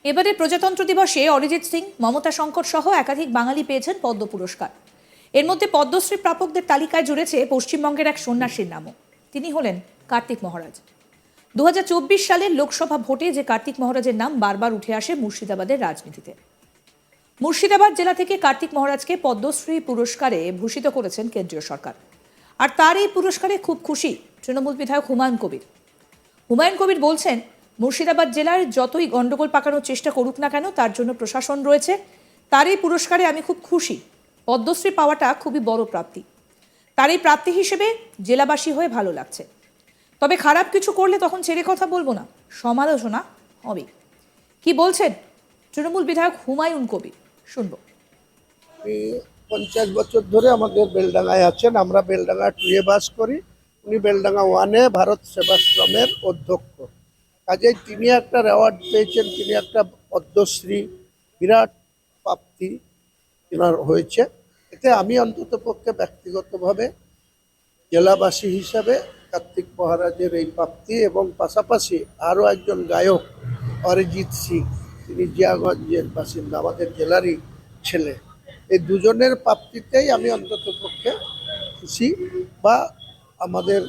এবারে প্রজাতন্ত্র দিবসে অরিজিৎ সিং, মমতা শঙ্কর সহ একাধিক বাঙালি পেয়েছেন পদ্ম পুরস্কার। এর মধ্যে পদ্মশ্রী প্রাপকদের তালিকায় জুড়েছে পশ্চিমবঙ্গের এক সন্ন্যাসীর নামও। তিনি হলেন কার্তিক মহারাজ। 2024 সালের লোকসভা ভোটে যে কার্তিক মহারাজের নাম বারবার উঠে আসে মুর্শিদাবাদের রাজনীতিতে। মুর্শিদাবাদ জেলা থেকে কার্তিক মহারাজকে পদ্মশ্রী পুরস্কারে ভূষিত করেছেন কেন্দ্রীয় সরকার। আর তার এই পুরস্কারে খুব খুশি তৃণমূল বিধায়ক হুমায়ুন কবির। হুমায়ুন কবির বলছেন, মুর্শিদাবাদ জেলার যতই গন্ডগোল পাকানোর চেষ্টা করুক না কেন, তার জন্য প্রশাসন রয়েছে। তার এই পুরস্কারে আমি খুব খুশি। পদ্মশ্রী পাওয়াটা খুবই বড় প্রাপ্তি। তার এই প্রাপ্তি হিসেবে জেলাবাসী হয়ে ভালো লাগছে। তবে খারাপ কিছু করলে তখন ছেড়ে কথা বলবো না, সমালোচনা হবে। কি বলছেন তৃণমূল বিধায়ক হুমায়ুন কবির, শুনবো। 50 বছর ধরে আমাদের বেলডাঙ্গায় আছেন। আমরা বেলডাঙ্গা 2-এ বাস করি, উনি বেলডাঙ্গা 1-এ ভারত সেবাশ্রমের অধ্যক্ষ। কাজেই তিনি একটা অ্যাওয়ার্ড পেয়েছেন, তিনি একটা পদ্মশ্রী, বিরাট প্রাপ্তি এনার হয়েছে। এতে আমি অন্তত পক্ষে ব্যক্তিগতভাবে জেলাবাসী হিসাবে কার্তিক মহারাজের এই প্রাপ্তি এবং পাশাপাশি আরও একজন গায়ক অরিজিৎ সিং, তিনি জিয়াগঞ্জের বাসিন্দা, আমাদের জেলারই ছেলে, এই দুজনের প্রাপ্তিতেই আমি অন্তত পক্ষে খুশি। বা আমাদের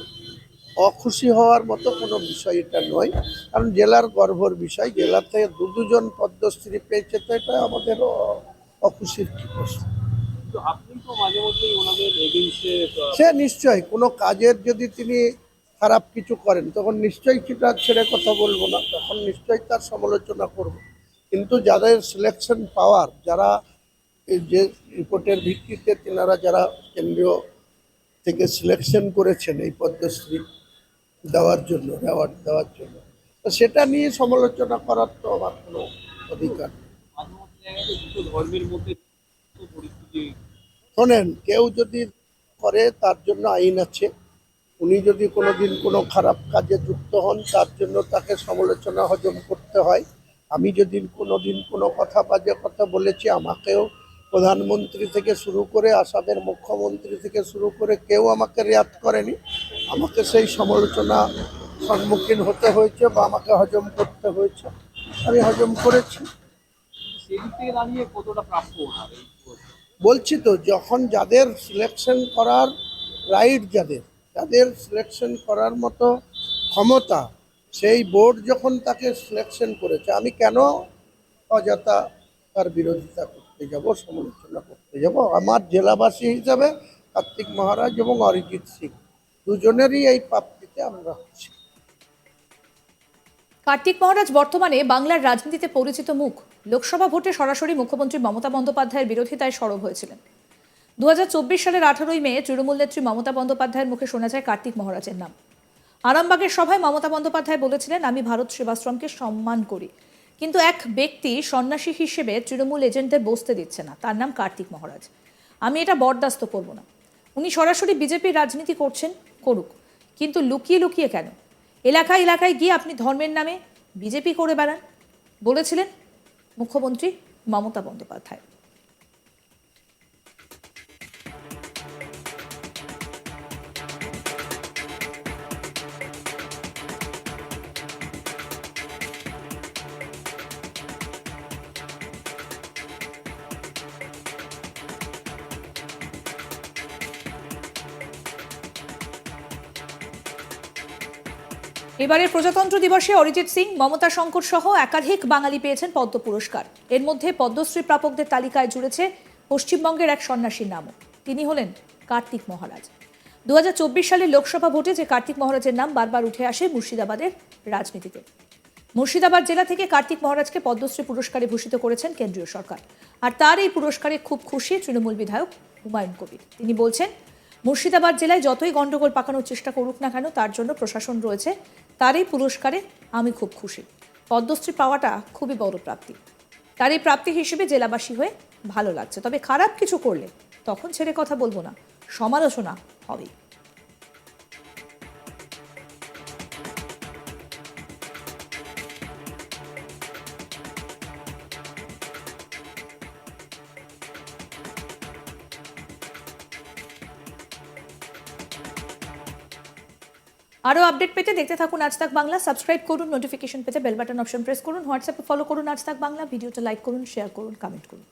অখুশি হওয়ার মতো কোনো বিষয় এটা নয়, কারণ জেলার গর্বর বিষয়। জেলা থেকে দুজন পদ্মশ্রী পেয়েছে, তো এটা আমাদের অখুশির কি প্রশ্ন। সে নিশ্চয়ই কোনো কাজের যদি তিনি খারাপ কিছু করেন, তখন নিশ্চয়ই সেটা ছেড়ে কথা বলবো না, তখন নিশ্চয়ই তার সমালোচনা করব। কিন্তু যাদের সিলেকশন পাওয়ার, যারা এই যে রিপোর্টের ভিত্তিতে তেনারা যারা কেন্দ্রীয় থেকে সিলেকশন করেছেন এই পদ্মশ্রী দেওয়ার জন্য, অ্যাওয়ার্ড দেওয়ার জন্য, তো সেটা নিয়ে সমালোচনা করার তো আমার কোনো অধিকার নেই। শোনেন, কেউ যদি করে তার জন্য আইন আছে। উনি যদি কোনোদিন কোনো খারাপ কাজে যুক্ত হন, তার জন্য তাকে সমালোচনা হজম করতে হয়। আমি যদি কোনোদিন কোনো বাজে কথা বলেছি, আমাকেও প্রধানমন্ত্রী থেকে শুরু করে আসামের মুখ্যমন্ত্রী থেকে শুরু করে কেউ আমাকে রেয়াত করেনি। আমাকে সেই সমালোচনা সম্মুখীন হতে হয়েছে বা আমাকে হজম করতে হয়েছে, আমি হজম করেছি। বলছি তো, যখন যাদের সিলেকশন করার রাইট, যাদের যাদের সিলেকশন করার মতো ক্ষমতা, সেই বোর্ড যখন তাকে সিলেকশন করেছে, আমি কেন অযথা তার বিরোধিতা করতে যাব, সমালোচনা করতে যাব? আমার জেলাবাসী হিসাবে কার্তিক মহারাজ এবং অরিজিৎ সিং দুজনেরই এই প্রাপ্তিতে আমরা হচ্ছি। কার্তিক মহারাজ বর্তমানে বাংলার রাজনীতিতে পরিচিত মুখ। লোকসভা ভোটে সরাসরি মুখ্যমন্ত্রী মমতা বন্দ্যোপাধ্যায়ের বিরোধিতায় সরব হয়েছিলেন। 2024 সালের 18ই মে তৃণমূল নেত্রী মমতা বন্দ্যোপাধ্যায়ের মুখে শোনা যায় কার্তিক মহারাজের নাম। আরামবাগের সভায় মমতা বন্দ্যোপাধ্যায় বলেছিলেন, আমি ভারত সেবাশ্রমকে সম্মান করি, কিন্তু এক ব্যক্তি সন্ন্যাসী হিসেবে তৃণমূল এজেন্টদের বসতে দিচ্ছে না, তার নাম কার্তিক মহারাজ। আমি এটা বরদাস্ত করব না। উনি সরাসরি বিজেপির রাজনীতি করছেন, করুক, কিন্তু লুকিয়ে লুকিয়ে কেন? এলাকায় এলাকায় গিয়ে আপনি ধর্মের নামে বিজেপি করে বেড়ান, বলেছিলেন মুখ্যমন্ত্রী মমতা বন্দ্যোপাধ্যায়। এবারের প্রজাতন্ত্র দিবসে অরিজিৎ সিং, মমতা শঙ্কর সহ একাধিক বাঙালি পেয়েছেন পদ্ম পুরস্কার। এর মধ্যে পদ্মশ্রী প্রাপকদের তালিকায় জুড়েছে পশ্চিমবঙ্গের এক সন্ন্যাসীর নামও। তিনি হলেন কার্তিক মহারাজ। 2024 সালের লোকসভা ভোটে যে কার্তিক মহারাজের নাম বারবার উঠে আসে মুর্শিদাবাদের রাজনীতিতে। মুর্শিদাবাদ জেলা থেকে কার্তিক মহারাজকে পদ্মশ্রী পুরস্কারে ভূষিত করেছেন কেন্দ্রীয় সরকার। আর তার এই পুরস্কারে খুব খুশি তৃণমূল বিধায়ক হুমায়ুন কবির। তিনি বলছেন, মুর্শিদাবাদ জেলায় যতই গন্ডগোল পাকানোর চেষ্টা করুক না কেন, তার জন্য প্রশাসন রয়েছে। তার এই পুরস্কারে আমি খুব খুশি। পদ্মশ্রী পাওয়াটা খুবই বড় প্রাপ্তি। তার এই প্রাপ্তি হিসেবে জেলাবাসী হয়ে ভালো লাগছে। তবে খারাপ কিছু করলে তখন ছেড়ে কথা বলবো না, সমালোচনা হবেই। আরও আপডেট পেতে দেখতে থাকুন আজ তাক বাংলা। সাবস্ক্রাইব করুন, নোটিফিকেশন পেতে বেল বাটন অপশন প্রেস করুন, হোয়াটসঅ্যাপে ফলো করুন আজ তাক বাংলা। ভিডিওটা লাইক করুন, শেয়ার করুন, কমেন্ট করুন।